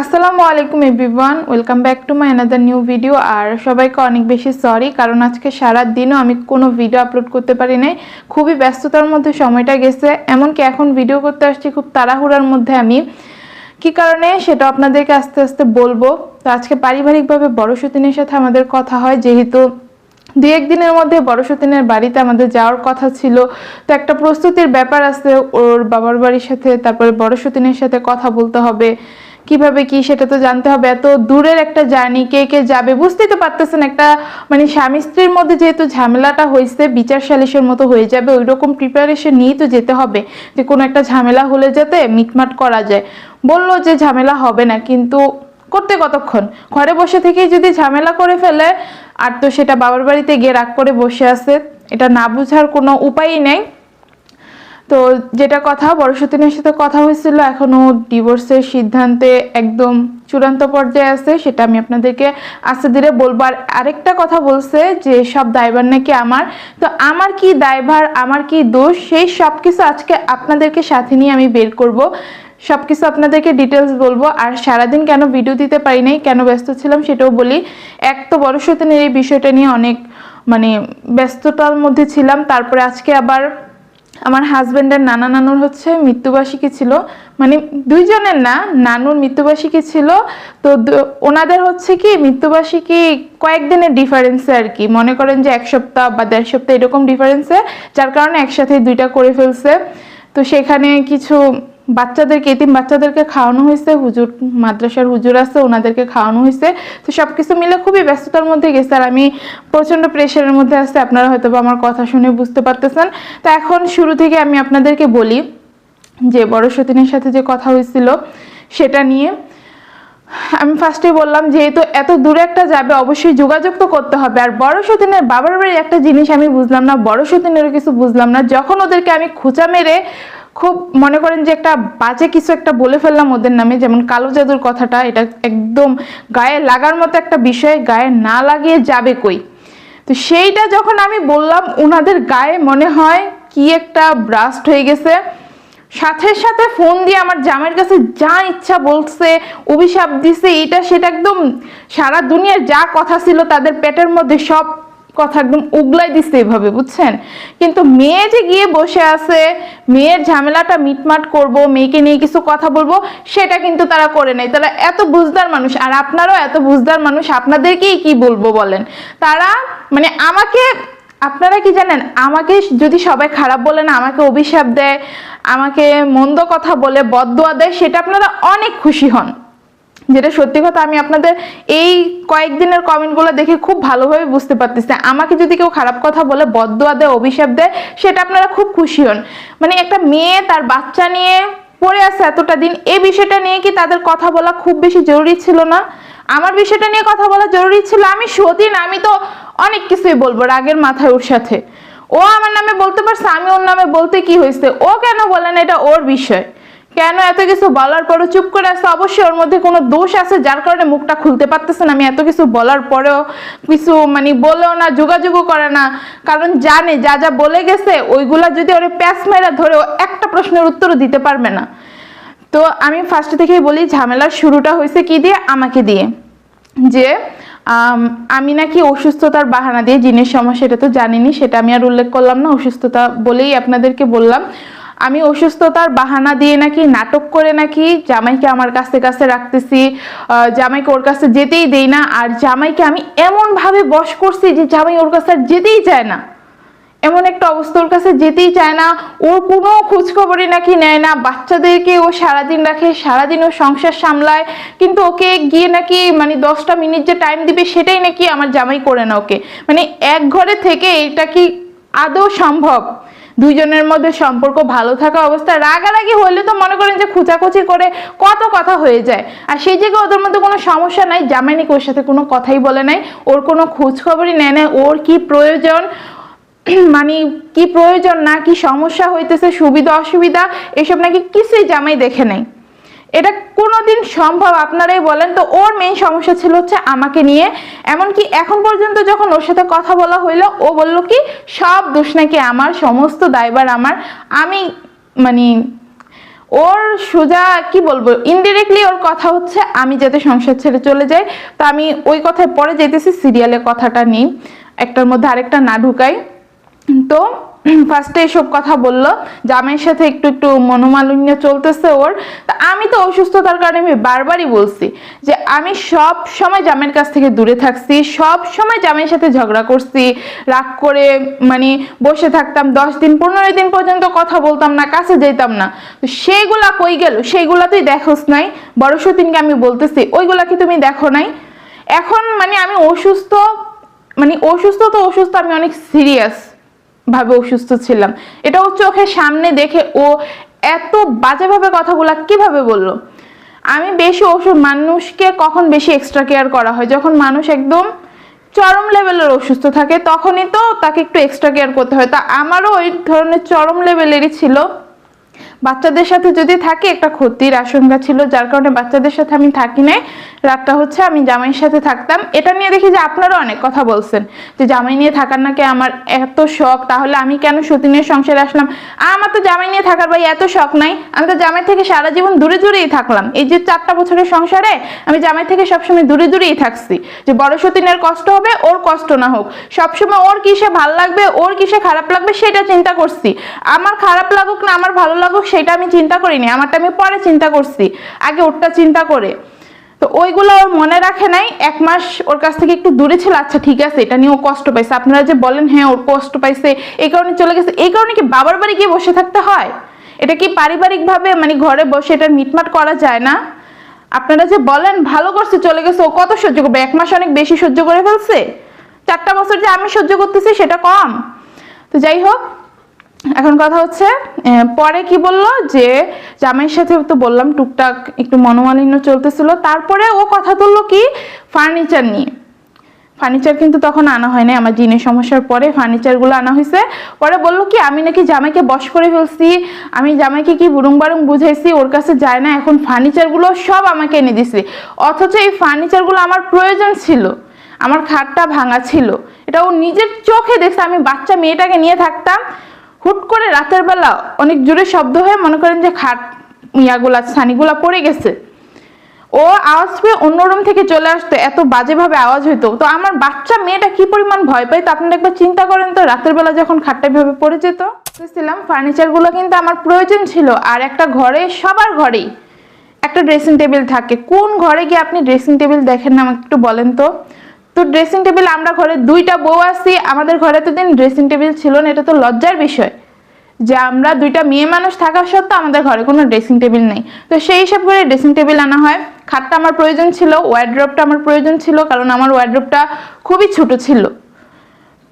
আসসালামু আলাইকুম everyone, welcome back to my another new video. আর সবাইকে অনেক বেশি সরি, কারণ আজকে সারা দিনও আমি কোনো ভিডিও আপলোড করতে পারি নাই। খুবই ব্যস্ততার মধ্যে সময়টা গেছে, এমনকি এখন ভিডিও করতে আসছি খুব তাড়াহুড়ার মধ্যে। আমি কি কারণে সেটা আপনাদেরকে আস্তে আস্তে বলবো। তো আজকে পারিবারিকভাবে বড় সতীনের সাথে আমাদের কথা হয়, যেহেতু দুই একদিনের মধ্যে বড় সতীনের বাড়িতে আমাদের যাওয়ার কথা ছিল। তো একটা প্রস্তুতির ব্যাপার আছে ওর বাবার বাড়ির সাথে, তারপরে বড় সতীনের সাথে কথা বলতে হবে, কিভাবে কি সেটা তো জানতে হবে। এত দূরের একটা জার্নি, কে কে যাবে বুঝতেই তো পারতেছেন। একটা মানে স্বামী স্ত্রীর মধ্যে যেহেতু ঝামেলাটা হয়েছে, বিচার সালিশের মতো হয়ে যাবে, ওই রকম প্রিপারেশন নিয়েই তো যেতে হবে, যে কোনো একটা ঝামেলা হলে যাতে মিটমাট করা যায়। বললো যে ঝামেলা হবে না, কিন্তু করতে কতক্ষণ? ঘরে বসে থেকেই যদি ঝামেলা করে ফেলে, আর তো সেটা বাবার বাড়িতে গিয়ে রাগ করে বসে আছে, এটা না বোঝার কোনো উপায়ই নেই। তো যেটা কথা, বড় সতীনের সাথে কথা হয়েছিল, এখনো ডিভোর্সের সিদ্ধান্তে একদম চূড়ান্ত পর্যায়ে আছে, সেটা আমি আপনাদেরকে আস্তে ধীরে বলবো। আর আরেকটা কথা বলছে যে সব দায়ভার নাকি আমার। তো আমার কি দায়ভার, আমার কি দোষ, সেই সব কিছু আজকে আপনাদেরকে সাথে নিয়ে আমি বের করব, সব কিছু আপনাদেরকে ডিটেলস বলবো। আর সারাদিন কেন ভিডিও দিতে পারি নাই, কেন ব্যস্ত ছিলাম সেটাও বলি। এক তো বড় সতীনের এই বিষয়টা নিয়ে অনেক মানে ব্যস্ততার মধ্যে ছিলাম, তারপরে আজকে আবার আমার হাজবেন্ডের নানা নানুর হচ্ছে মৃত্যুবার্ষিকী ছিল, মানে দুইজনের না, নানুর মৃত্যুবার্ষিকী ছিল। তো ওনাদের হচ্ছে কি মৃত্যুবার্ষিকী কয়েকদিনের ডিফারেন্সে আর কি, মনে করেন যে এক সপ্তাহ বা দেড় সপ্তাহ এরকম ডিফারেন্সে, যার কারণে একসাথে দুইটা করে ফেলছে। তো সেখানে কিছু বাচ্চাদেরকে, এতিম বাচ্চাদেরকে খাওয়ানো হয়েছে, হুজুর মাদ্রাসার হুজুর আছে ওনাদেরকে খাওয়ানো হয়েছে। তো সবকিছু মিলে খুবই ব্যস্ততার মধ্যে গেছে, আর আমি প্রচন্ড প্রেশারের মধ্যে আছি, আপনারা হয়তো আমার কথা শুনে বুঝতে পারতেছেন। তো এখন শুরু থেকে আমি আপনাদেরকে বলি যে বড় সতীনের সাথে যে কথা হয়েছিল সেটা নিয়ে। আমি ফার্স্টে বললাম যেহেতু এত দূরে একটা যাবে, অবশ্যই যোগাযোগ তো করতে হবে। আর বড় সতীনের বাবার বাড়ির একটা জিনিস আমি বুঝলাম না, বড় সতীনেরও কিছু বুঝলাম না, যখন ওদেরকে আমি খোঁচা মেরে খুব মনে করেন যে একটা বাজে কিছু একটা বলে ফেললাম ওদের নামে, যেমন কালো জাদুর কথাটা, এটা একদম গায়ে লাগার মতো একটা বিষয়, গায়ে না লাগিয়ে যাবে কই। তো সেইটা যখন আমি বললাম, ওনাদের গায়ে মনে হয় কি একটা ব্রাস্ট হয়ে গেছে। সাথে সাথে ফোন দিয়ে আমার জামাইয়ের কাছে যা ইচ্ছা বলছে, অভিশাপ দিছে, এটা সেটা, একদম সারা দুনিয়ার যা কথা ছিল তাদের পেটের মধ্যে সব কথা একদম উগলাই দিচ্ছে এভাবে, বুঝছেন। কিন্তু মেয়ে যে গিয়ে বসে আছে, মেয়ের ঝামেলাটা মিটমাট করব, মেয়েকে নিয়ে কিছু কথা বলবো, সেটা কিন্তু তারা করে নাই। তারা এত বুঝদার মানুষ, আর আপনারাও এত বুঝদার মানুষ, আপনাদেরকেই কি বলবো বলেন। তারা মানে আমাকে, আপনারা কি জানেন, আমাকে যদি সবাই খারাপ বলে না, আমাকে অভিশাপ দেয়, আমাকে মন্দ কথা বলে, বদদুয়া দেয়, সেটা আপনারা অনেক খুশি হন, যেটা সত্যি কথা। আমি আপনাদের এই কয়েকদিনের কমেন্টগুলো দেখে খুব ভালোভাবে বুঝতে পারতেছি, আমাকে যদি কেউ খারাপ কথা বলে, বদদুয়া দেয়, অভিশাপ দেয়, সেটা আপনারা খুব খুশি হন। মানে একটা মেয়ে তার বাচ্চা নিয়ে পড়ে আছে এতটা দিন, এই বিষয়টা নিয়ে কি তাদের কথা বলা খুব বেশি জরুরি ছিল না? আমার বিষয়টা নিয়ে কথা বলা জরুরি ছিল। আমি সতীন, আমি তো অনেক কিছুই বলবো রাগের মাথায় ওর সাথে। ও আমার নামে বলতে পারছে, আমি ওর নামে বলতে কি হয়েছে? ও কেন বলেন, এটা ওর বিষয়। কেন এত কিছু বলার পরও চুপ করে আছে? অবশ্যই ওর মধ্যে কোনো দোষ আছে, যার কারণে মুখটা খুলতে পারতেছে না। আমি এত কিছু বলার পরেও কিছু মানে বলেও না, যোগাযোগও করে না, কারণ জানে যা যা বলে গেছে ওইগুলা যদি ওরে প্যাঁচ মেরা ধরে, ও একটা প্রশ্নের উত্তরও দিতে পারবে না। তো আমি ফার্স্ট থেকেই বলি, ঝামেলার শুরুটা হয়েছে কি দিয়ে? আমাকে দিয়ে। যে আমি নাকি অসুস্থতার বাহানা দিয়ে, জিনের সমস্যা এটা তো জানিনি, সেটা আমি আর উল্লেখ করলাম না, অসুস্থতা বলেই আপনাদেরকে বললাম। আমি অসুস্থতার বাহানা দিয়ে নাকি, নাটক করে নাকি জামাইকে আমার কাছে রাখতেছি, জামাইকে ওর কাছে যেতেই দেই না। আর জামাইকে আমি এমন ভাবে বশ করছি যে জামাই ওর কাছে আর যেতেই চায় না, এমন একটা অবস্থা, ওর কাছে যেতেই চায় না। ওর কোনো খোঁজখবরই নাকি নেয় না, বাচ্চাদেরকে ও সারাদিন রাখে, সারাদিন ও সংসার সামলায়, কিন্তু ওকে গিয়ে নাকি মানে 10টা মিনিট যে টাইম দিবে সেটাই নাকি আমার জামাই করে না ওকে। মানে এক ঘরে থেকে এটা কি আদৌ সম্ভব? দুইজনের মধ্যে সম্পর্ক ভালো থাকা অবস্থায় রাগারাগি হলে তো মনে করেন যে খুচাখুচি করে কত কথা হয়ে যায়, আর সেই জায়গায় ওদের মধ্যে কোনো সমস্যা নাই। জামাই নাকি ওর সাথে কোনো কথাই বলে নাই, ওর কোনো খোঁজখবরই নেয় না, ওর কি প্রয়োজন, মানে কি প্রয়োজন না কি সমস্যা হইতেছে, সুবিধা অসুবিধা, এসব নাকি কিছুই জামাই দেখে নাই। এটা কোনোদিন সম্ভব? আপনারাই বলেন। তো ওর মেইন সমস্যা ছিল হচ্ছে আমাকে নিয়ে। এমনকি এখন পর্যন্ত যখন ওর সাথে কথা বলা হইলো, ও বললো কি সব দোষ নাকি আমার, সমস্ত দায়ভার আমার। আমি মানে ওর সোজা কি বলবো, ইনডিরেক্টলি ওর কথা হচ্ছে আমি যাতে সংসার ছেড়ে চলে যাই। তো আমি ওই কথায় পরে যেতেছি, সিরিয়ালে কথাটা নিই, একটার মধ্যে আরেকটা না ঢুকাই। তো ফার্স্টে এসব কথা বললো, জামাইয়ের সাথে একটু একটু মনোমালিন্য চলতেছে ওর। তা আমি তো অসুস্থতার কারণে আমি বারবারই বলছি যে আমি সব সময় জামাইয়ের কাছ থেকে দূরে থাকছি, সব সময় জামাইয়ের সাথে ঝগড়া করছি, রাগ করে মানে বসে থাকতাম 10 দিন 15 দিন পর্যন্ত কথা বলতাম না, কাছে যেতাম না। তো সেইগুলা কই গেল? সেইগুলা তুই দেখোস নাই? বড় সতীনকে আমি বলতেছি ওইগুলা কি তুমি দেখো নাই? এখন মানে আমি অসুস্থ, মানে অসুস্থ তো অসুস্থ, আমি অনেক সিরিয়াস ভাবে অসুস্থ ছিলাম, এটা ও চোখের সামনে দেখে ও এত বাজেভাবে কথাগুলা কিভাবে বললো। আমি বেশি মানুষকে কখন বেশি এক্সট্রা কেয়ার করা হয়, যখন মানুষ একদম চরম লেভেলের অসুস্থ থাকে তখনই তো তাকে একটু এক্সট্রা কেয়ার করতে হয়। তা আমারও ওই ধরনের চরম লেভেলেরই ছিল। বাচ্চাদের সাথে যদি থাকি একটা ক্ষতির আশঙ্কা ছিল, যার কারণে বাচ্চাদের সাথে আমি থাকি নাই, রাতটা হচ্ছে আমি জামাইয়ের সাথে থাকতাম। এটা নিয়ে দেখি যে আপনারা অনেক কথা বলছেন যে জামাই নিয়ে থাকার নাকি আমার এত শখ, তাহলে আমি কেন সতীনের সংসারে আসলাম? আমার তো জামাই নিয়ে থাকার ভাই এত শখ নাই, আমি তো জামাই থেকে সারা জীবন দূরে দূরেই থাকলাম। এই যে 4টা বছরের সংসারে আমি জামাই থেকে সবসময় দূরে দূরেই থাকছি, যে বড় সতীনের কষ্ট হবে ওর কষ্ট না হোক, সবসময় ওর কিসে ভাল লাগবে ওর কিসে খারাপ লাগবে সেটা চিন্তা করছি। আমার খারাপ লাগুক না আমার ভালো লাগুক সেটা আমি চিন্তা করিনি, আমারটা আমি পরে চিন্তা করছি, আগে ওরটা চিন্তা করে। তো ওইগুলো ওর মনে রাখে নাই, 1 মাস ওর কাছ থেকে একটু দূরে ছিল, আচ্ছা ঠিক আছে এটা নিয়ে ও কষ্ট পাইছে, আপনারা যে বলেন হ্যাঁ ওর কষ্ট পাইছে এই কারণে চলে গেছে, এই কারণে কি বাবার বাড়ি গিয়ে বসে থাকতে হয়? এটা কি পারিবারিক ভাবে মানে ঘরে বসে এটা মিটমাট করা যায় না? আপনারা যে বলেন ভালো করছে চলে গেছে, ও কত সহ্য করবে? 1 মাস অনেক বেশি সহ্য করে ফেলছে, 4টা বছর যে আমি সহ্য করতেছি সেটা কম? তো যাই হোক, এখন কথা হচ্ছে পরে কি বললো যে জামাইয়ের সাথে তো বললাম টুকটাক একটু মনোমালিন্য চলতেছিল, তারপরে ও কথা তুললো কি ফার্নিচার নিয়ে। ফার্নিচার কিন্তু তখন আনা হয় না, আমার জিনের সমস্যার পরে ফার্নিচারগুলো আনা হয়েছে। পরে বললো কি আমি নাকি জামাইকে বশ করে ফেলছি, আমি জামাইকে কি বুড়ুং বারুং বুঝাইছি, ওর কাছে যায় না, এখন ফার্নিচারগুলো সব আমাকে এনে দিছে। অথচ এই ফার্নিচারগুলো আমার প্রয়োজন ছিল, আমার খাটটা ভাঙা ছিল, এটা ও নিজের চোখে দেখছে। আমি বাচ্চা মেয়েটাকে নিয়ে থাকতাম, হুট করে রাতের বেলা অনেক জোরে শব্দ হয়ে মনে করেন যে খাট ইয়াগুলা ছানিগুলা পড়ে গেছে, ও আওয়াজ পেয়ে অন্য রুম থেকে চলে আসতো, এত বাজেভাবে আওয়াজ হইতো। তো আমার বাচ্চা মেয়েটা কি পরিমাণ ভয় পাই তো আপনারা একবার চিন্তা করেন তো, রাতের বেলা যখন খাটটা ভাবে পড়ে যেত। বুঝছিলাম ফার্নিচার গুলো কিন্তু আমার প্রয়োজন ছিল, আর একটা ঘরে সবার ঘরেই একটা ড্রেসিং টেবিল থাকে। কোন ঘরে গিয়ে আপনি ড্রেসিং টেবিল দেখেন না আমাকে একটু বলেন তো? তো ড্রেসিং টেবিল, আমরা ঘরে 2টা বউ আছি, আমাদের ঘরে তো দিন ড্রেসিং টেবিল ছিল না, এটা তো লজ্জার বিষয় যে আমরা 2টা মেয়ে মানুষ থাকা সত্ত্বেও আমাদের ঘরে কোনো ড্রেসিং টেবিল নেই। তো সেই হিসাব করে ড্রেসিং টেবিল আনা হয়। খাটটা আমার প্রয়োজন ছিল, ওয়ার্ড্রপটা আমার প্রয়োজন ছিল, কারণ আমার ওয়ার্ড্রপটা খুবই ছোট ছিল।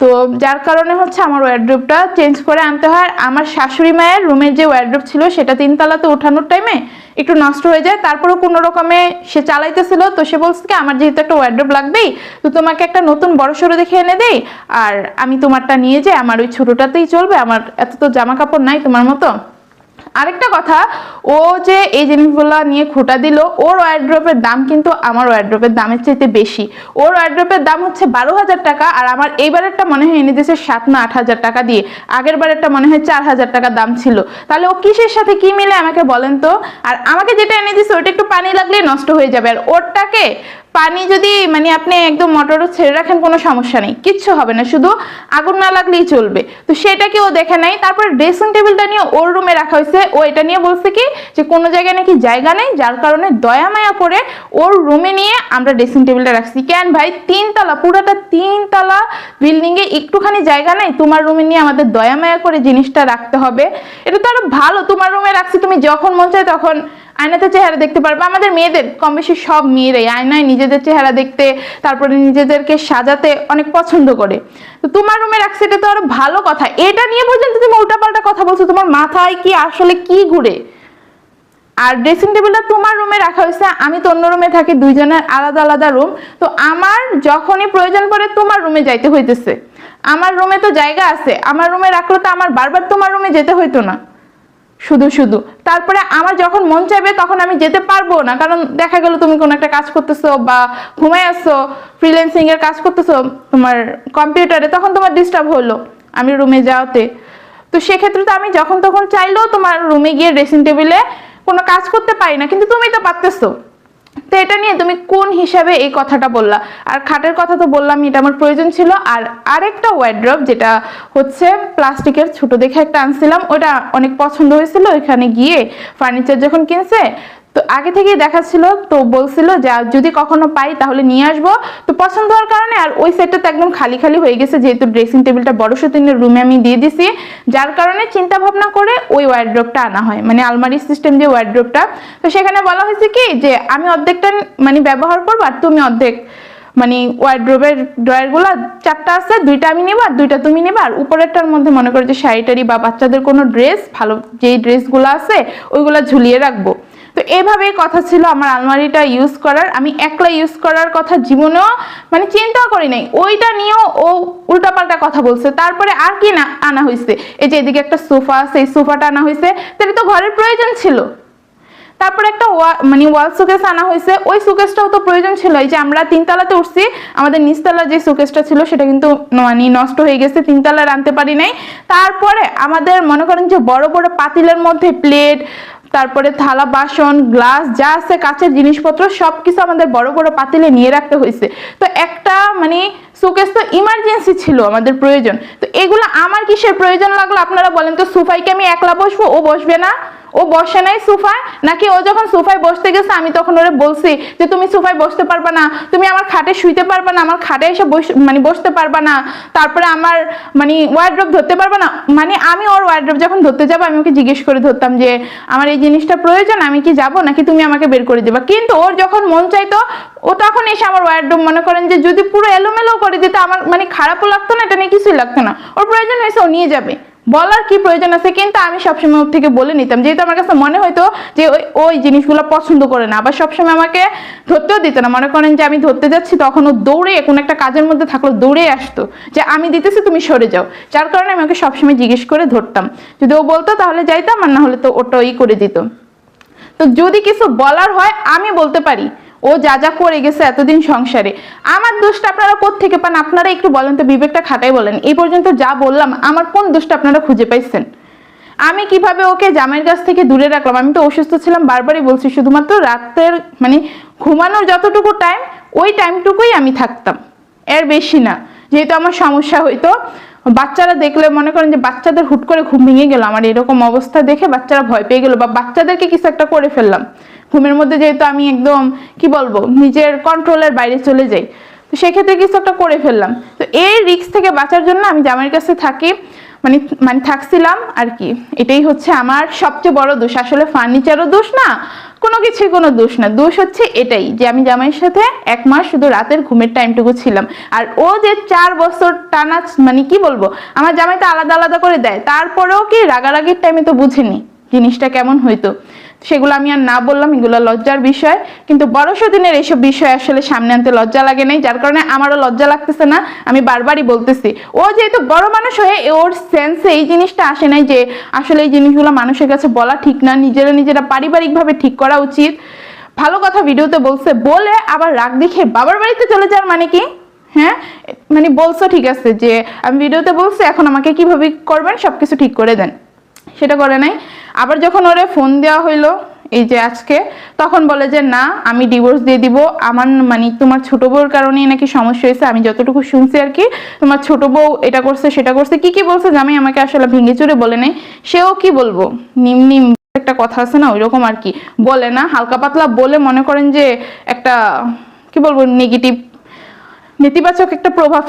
তো যার কারণে হচ্ছে আমার ওয়ার্ড্রপটা চেঞ্জ করে আনতে হয়। আমার শাশুড়ি মায়ের রুমের যে ওয়ার্ড্রপ ছিল সেটা 3 তলাতে ওঠানোর টাইমে একটু নষ্ট হয়ে যায়, তারপরেও কোনো রকমে সে চালাইতেছিল। তো সে বলছে কি আমার যেহেতু একটা ওয়ার্ড্রপ লাগবেই, তো তোমাকে একটা নতুন বড় সড়ো দেখে এনে দেই, আর আমি তোমারটা নিয়ে যাই, আমার ওই ছোটটাতেই চলবে, আমার এত তো জামা কাপড় নাই তোমার মতো। আরেকটা কথা, ও যে এই জিনিসগুলো নিয়ে খোটা দিল, ওর ওয়ার্ড্রপের দাম কিন্তু আমার ওয়ার্ড্রপের দামের চাইতে বেশি। ওর ওয়ার্ড্রপের দাম হচ্ছে 12,000 টাকা, আর আমার এইবারেরটা মনে হয় এনে দিয়েছে 7 না 8,000 টাকা দিয়ে, আগের বারেরটা মনে হয় 4,000 টাকা দাম ছিল। তাহলে ও কিসের সাথে কি মিলে আমাকে বলেন তো? আর আমাকে যেটা এনে দিয়েছে ওটা একটু পানি লাগলে নষ্ট হয়ে যাবে, আর ওরটাকে পানি যদি মানে আপনি একদম মোটরও ছেড়ে রাখেন কোনো সমস্যা নেই, কিচ্ছু হবে না, শুধু আগুন না লাগলেই চলবে। তো সেটাকে ও দেখে নাই। তারপর ড্রেসিং টেবিলটা নিয়ে ওর রুমে রাখা হয়েছে, ও এটা নিয়ে বলছে কি যে কোনো জায়গায় নাকি জায়গা নেই, যার কারণে দয়া মায়া করে ওর রুমে নিয়ে আমরা ড্রেসিং টেবিলটা রাখছি। কেন ভাই, 3 তলা, পুরোটা 3 তলা বিল্ডিং এ একটুখানি জায়গা নেই? তোমার রুমে নিয়ে আমাদের দয়া মায়া করে জিনিসটা রাখতে হবে? এটা তো আরো ভালো, তোমার রুমে রাখছি, তুমি যখন মন চায় তখন আয়নাতে চেহারা দেখতে পারবে। আমাদের মেয়েদের কম বেশি সব মেয়েরাই আয়নায় নিজেদের চেহারা দেখতে, তারপরে নিজেদেরকে সাজাতে অনেক পছন্দ করে। তো তোমার রুমে রাখছে, এটা তো আরো ভালো কথা। এটা নিয়ে পর্যন্ত তুমি উল্টাপাল্টা কথা বলছো, তোমার মাথায় কি আসলে কি ঘুরে? আর ড্রেসিং টেবিলটা তোমার রুমে রাখা হয়েছে, আমি তো অন্য রুমে থাকি, 2 জনের আলাদা আলাদা রুম। তো আমার যখনই প্রয়োজন পড়ে তোমার রুমে যাইতে হইতেছে, আমার রুমে তো জায়গা আছে, আমার রুমে রাখলে তো আমার বারবার তোমার রুমে যেতে হইতো না শুধু শুধু। তারপরে আমার যখন মন চাইবে তখন আমি যেতে পারবো না, কারণ দেখা গেল তুমি কোনো একটা কাজ করতেছো বা ঘুমাই আসছো, ফ্রিল্যান্সিং এর কাজ করতেছো তোমার কম্পিউটারে, তখন তোমার ডিস্টার্ব হলো আমি রুমে যাওয়াতে। তো সেক্ষেত্রে তো আমি যখন তখন চাইলেও তোমার রুমে গিয়ে ড্রেসিং টেবিলে কোনো কাজ করতে পারি না, কিন্তু তুমি তো পারতেছো। তো এটা নিয়ে তুমি কোন হিসাবে এই কথাটা বললা? আর খাটের কথা তো বললাম, এটা আমার প্রয়োজন ছিল। আর আরেকটা ওয়ার্ড্রপ, যেটা হচ্ছে প্লাস্টিকের ছোট দেখে একটা আনছিলাম, ওটা অনেক পছন্দ হয়েছিল। ওইখানে গিয়ে ফার্নিচার যখন কিনছে, তো আগে থেকেই দেখাচ্ছিল, তো বলছিল যে যদি কখনো পাই তাহলে নিয়ে আসবো। তো পছন্দ হওয়ার কারণে, আর ওই সেটটা তো একদম খালি খালি হয়ে গেছে, যেহেতু ড্রেসিং টেবিলটা বড় সতীনের রুমে আমি দিয়ে দিছি, যার কারণে চিন্তা ভাবনা করে ওই ওয়ার্ড্রপটা আনা হয়, মানে আলমারি সিস্টেম যে ওয়ার্ড্রপটা। তো সেখানে বলা হয়েছে কি যে আমি অর্ধেকটা মানে ব্যবহার করবো, আর তুমি অর্ধেক, মানে ওয়ার্ড্রোবের ড্রয়ারগুলো 4টা আছে, 2টা আমি নিবা আর 2টা তুমি নিবা। আর উপরেরটার মধ্যে মনে করো যে শাড়ি বা বাচ্চাদের কোনো ড্রেস, ভালো যেই ড্রেসগুলো আছে ওইগুলো ঝুলিয়ে রাখবো। তো এইভাবেই কথা ছিল আমার আলমারিটা ইউজ করার। আমি একলা ইউজ করার কথা জীবনেও মানে চিন্তাও করি নাই। ওইটা নিয়েও ও উল্টাপাল্টা কথা বলছে। তারপরে আর কি না আনা হয়েছে, এই যে এদিকে একটা সোফা আছে, এই সোফাটা আনা হয়েছে, তাহলে তো ঘরের প্রয়োজন ছিল। তারপরে একটা মানে ওয়াল শোকেস আনা হয়েছে, ওই শোকেসটাও তো প্রয়োজন ছিল। এই যে আমরা 3তলাতে উঠছি, আমাদের নিচতলা যে শোকেসটা ছিল সেটা কিন্তু মানে নষ্ট হয়ে গেছে, 3তলায় আনতে পারি নাই। তারপরে আমাদের মনে করেন যে বড় বড় পাতিলের মধ্যে প্লেট, তারপরে থালা বাসন গ্লাস যা আছে কাচের জিনিসপত্র সবকিছু আমাদের বড় বড় পাতিলে নিয়ে রাখতে হয়েছে। তো একটা মানে শোকেস তো ইমার্জেন্সি ছিল, আমাদের প্রয়োজন। তো এগুলো আমার কিসের প্রয়োজন লাগলো আপনারা বলেন তো? সোফাইকে আমি একলা বসবো, ও বসবে না? ও বসে নাই সোফায়, নাকি ও যখন সোফায় বসতে গেছে আমি তখন ওরে বলছি যে তুমি সোফায় বসতে পারবা না, তুমি আমার খাটে শুইতে পারবা না, আমার খাটে এসে মানে বসতে পারবা না, তারপরে আমার মানে ওয়ার্ড্রপ ধরতে পারবা না? মানে আমি ওর ওয়ার্ড্রপ যখন ধরতে যাবো আমি ওকে জিজ্ঞেস করে ধরতাম যে আমার এই জিনিসটা প্রয়োজন, আমি কি যাবো নাকি তুমি আমাকে বের করে দেবা? কিন্তু ওর যখন মন চাইতো ও তখন এসে আমার ওয়ার্ড্রপ মনে করেন যে যদি পুরো এলোমেলো করে দিত আমার মানে খারাপও লাগতো না, এটা নিয়ে কিছুই লাগতো না। ওর প্রয়োজন হয়েছে ও নিয়ে যাবে, বলার কি প্রয়োজন আছে? কিন্তু আমি সবসময় ওর থেকে বলে নিতাম, যেহেতু আমার কাছে মনে হইতো যে ওই জিনিসগুলো পছন্দ করে না। আবার সবসময় আমাকে ধরতেও দিত না। মনে করেন যে আমি ধরতে যাচ্ছি তখন ও দৌড়ে কোনো একটা কাজের মধ্যে থাকলো দৌড়ে আসতো যে আমি দিতেছি তুমি সরে যাও, যার কারণে আমি ওকে সবসময় জিজ্ঞেস করে ধরতাম। যদি ও বলতো তাহলে যাইতাম, আর না হলে তো ওটা ওই করে দিত। তো যদি কিছু বলার হয় আমি বলতে পারি, ও যা যা করে গেছে এতদিন সংসারে, আমার দোষটা আপনারা কোত্থেকে পান? আপনারা একটু বলেন তো, বিবেকটা খাটাই বলেন। এই পর্যন্ত যা বললাম আমার কোন দোষটা আপনারা খুঁজে পাইছেন? আমি কিভাবে ওকে জামাইয়ের কাছ থেকে দূরে রাখলাম? আমি তো অসুস্থ ছিলাম, বারবারই বলছি, শুধুমাত্র রাতের মানে ঘুমানোর যতটুকু টাইম ওই টাইমটুকুই আমি থাকতাম, এর বেশি না। যেহেতু আমার সমস্যা হইতো, বাচ্চারা দেখলে মনে করেন যে বাচ্চাদের হুট করে ঘুম ভেঙে গেল, আমার এরকম অবস্থা দেখে বাচ্চারা ভয় পেয়ে গেল, বা বাচ্চাদেরকে কিছু একটা করে ফেললাম ঘুমের মধ্যে, যেহেতু আমি একদম কি বলবো নিজের কন্ট্রোলের বাইরে চলে যাই, তো সেক্ষেত্রে কিছু একটা করে ফেললাম। তো এই রিস্ক থেকে বাঁচার জন্য আমি জামাইয়ের কাছে থাকি, মানে মানে থাকছিলাম আর কি। এটাই হচ্ছে আমার সবচেয়ে বড় দোষ। আসলে ফার্নিচারও দোষ না, কোনো কিছুই কোনো দোষ না, দোষ হচ্ছে এটাই যে আমি জামাইয়ের সাথে 1 মাস শুধু রাতের ঘুমের টাইমটুকু ছিলাম। আর ও যে 4 বছর টানা মানে কি বলবো আমার জামাই তো আলাদা আলাদা করে দেয়, তারপরেও কি রাগারাগির টাইমে তো বুঝেনি জিনিসটা কেমন হইতো। সেগুলো আমি আর না বললাম, এগুলো লজ্জার বিষয়। কিন্তু বড় সদিনের এইসব বিষয় আসলে সামনে আনতে লজ্জা লাগে নাই, যার কারণে আমারও লজ্জা লাগতেছে না, আমি বারবারই বলতেছি। ও যেহেতু বড় মানুষ হয়ে ওর সেন্সে এই জিনিসটা আসে নাই যে আসলে এই জিনিসগুলো মানুষের কাছে বলা ঠিক না, নিজেরা পারিবারিকভাবে ঠিক করা উচিত। ভালো কথা ভিডিওতে বলছে, বলে আবার রাগ দেখে বাবার বাড়িতে চলে যাওয়ার মানে কি? হ্যাঁ, মানে বলছো ঠিক আছে যে আমি ভিডিওতে বলছি, এখন আমাকে কিভাবে করবেন সবকিছু ঠিক করে দেন, সেটা করে নাই। আবার যখন ওরে ফোন দেওয়া হইলো এই যে আজকে, তখন বলে যে না আমি ডিভোর্স দিয়ে দিব, আমার মানে তোমার ছোট বউর কারণেই নাকি সমস্যা হয়েছে, আমি যতটুকু শুনছি আর কি, তোমার ছোট বউ এটা করছে সেটা করছে, কি কি বলছে জামাই আমাকে আসলে ভেঙে চুরে বলে নাই। সেও কি বলবো নিম নিম একটা কথা আছে না, ওইরকম আর কি বলে না, হালকা পাতলা বলে মনে করেন যে একটা কি বলবো নেতিবাচক একটা প্রভাব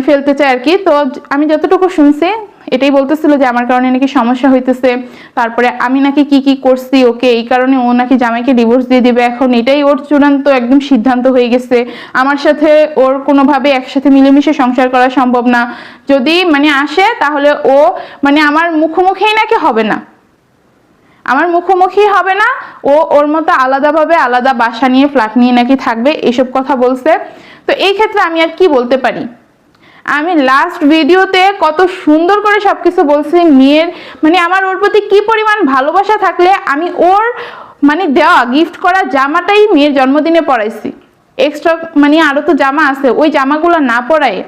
ফেলতে চায় আর কি। তো আমি যতটুকু শুনছি এটাই বলতেছিল যে আমার কারণে নাকি সমস্যা হইতেছে, তারপরে আমি নাকি কি কি করছি ওকে, এই কারণে ও নাকি জামাইকে ডিভোর্স দিয়ে দিবে, এখন এটাই ওর চূড়ান্ত একদম সিদ্ধান্ত হয়ে গেছে। আমার সাথে ওর কোনোভাবে একসাথে মিলেমিশে সংসার করা সম্ভব না, যদি মানে আসে তাহলে ও মানে আমার মুখোমুখিই নাকি হবে না, আমার মুখোমুখি হবে না, ও ওর মতো আলাদাভাবে আলাদা বাসা নিয়ে ফ্ল্যাট নিয়ে নাকি থাকবে, এসব কথা বলছে। তো এই ক্ষেত্রে আমি আর কি বলতে পারি? আমি লাস্ট ভিডিওতে কত সুন্দর করে সবকিছু বলছি, মেয়ের মানে আমার ওর প্রতি কি পরিমাণ ভালোবাসা থাকলে আমি ওর মানে দেওয়া গিফট করা জামাটাই মেয়ের জন্মদিনে পরাইছি, এক্সট্রা মানে আরো তো জামা আছে, ওই জামাগুলো না পরায়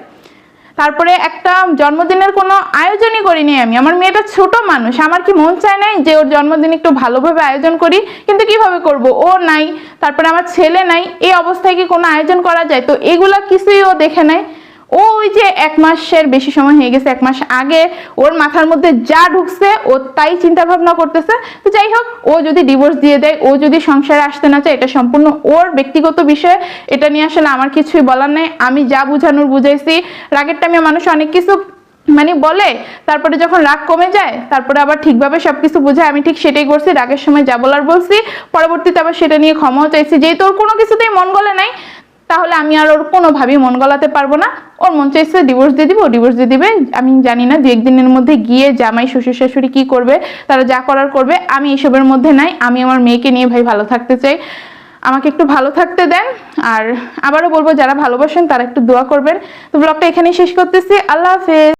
তারপরে একটা জন্মদিনের কোনো আয়োজনই করিনি আমি। আমার মেয়েটা ছোট মানুষ, আমার কি মন চায় নাই যে ওর জন্মদিন একটু ভালোভাবে আয়োজন করি, কিন্তু কিভাবে করব, ও নাই, তারপরে আমার ছেলে নাই, এই অবস্থায় কি কোনো আয়োজন করা যায়? তো এগুলা কিছুই ও দেখে নাই। ও ওই যে 1 মাসের বেশি সময় হয়ে গেছে, 1 মাস আগে ওর মাথার মধ্যে যা ঢুকছে ও তাই চিন্তা ভাবনা করতেছে। তো যাই হোক, ও যদি ডিভোর্স দিয়ে দেয়, ও যদি সংসারে আসতে না চায়, এটা সম্পূর্ণ ওর ব্যক্তিগত বিষয়। এটা নিয়ে আসলে আমার কিছুই বলার নেই। আমি যা বুঝানোর বুঝাইছি। রাগের টাইমে মানুষ অনেক কিছু মানে বলে, তারপরে যখন রাগ কমে যায় তারপরে আবার ঠিকভাবে সবকিছু বোঝায়। আমি ঠিক সেটাই করছি, রাগের সময় যা বলার বলছি, পরবর্তীতে আবার সেটা নিয়ে ক্ষমাও চাইছি। যেহেতু ওর কোনো কিছুতেই মন গলে নাই, তাহলে আমি আর ওর কোনোভাবেই মন গলাতে পারবো না। ওর মন চাইছে ডিভোর্স দিয়ে দিব, ডিভোর্স দিয়ে দিবে। আমি জানি না 2-1 দিনের মধ্যে গিয়ে জামাই শ্বশুর শাশুড়ি কি করবে, তারা যা করার করবে। আমি এসবের মধ্যে নাই। আমি আমার মেয়েকে নিয়ে ভাই ভালো থাকতে চাই, আমাকে একটু ভালো থাকতে দেন। আর আবারও বলবো, যারা ভালোবাসেন তারা একটু দোয়া করবেন। তো ব্লগটা এখানেই শেষ করতেছি। আল্লাহ হাফেজ।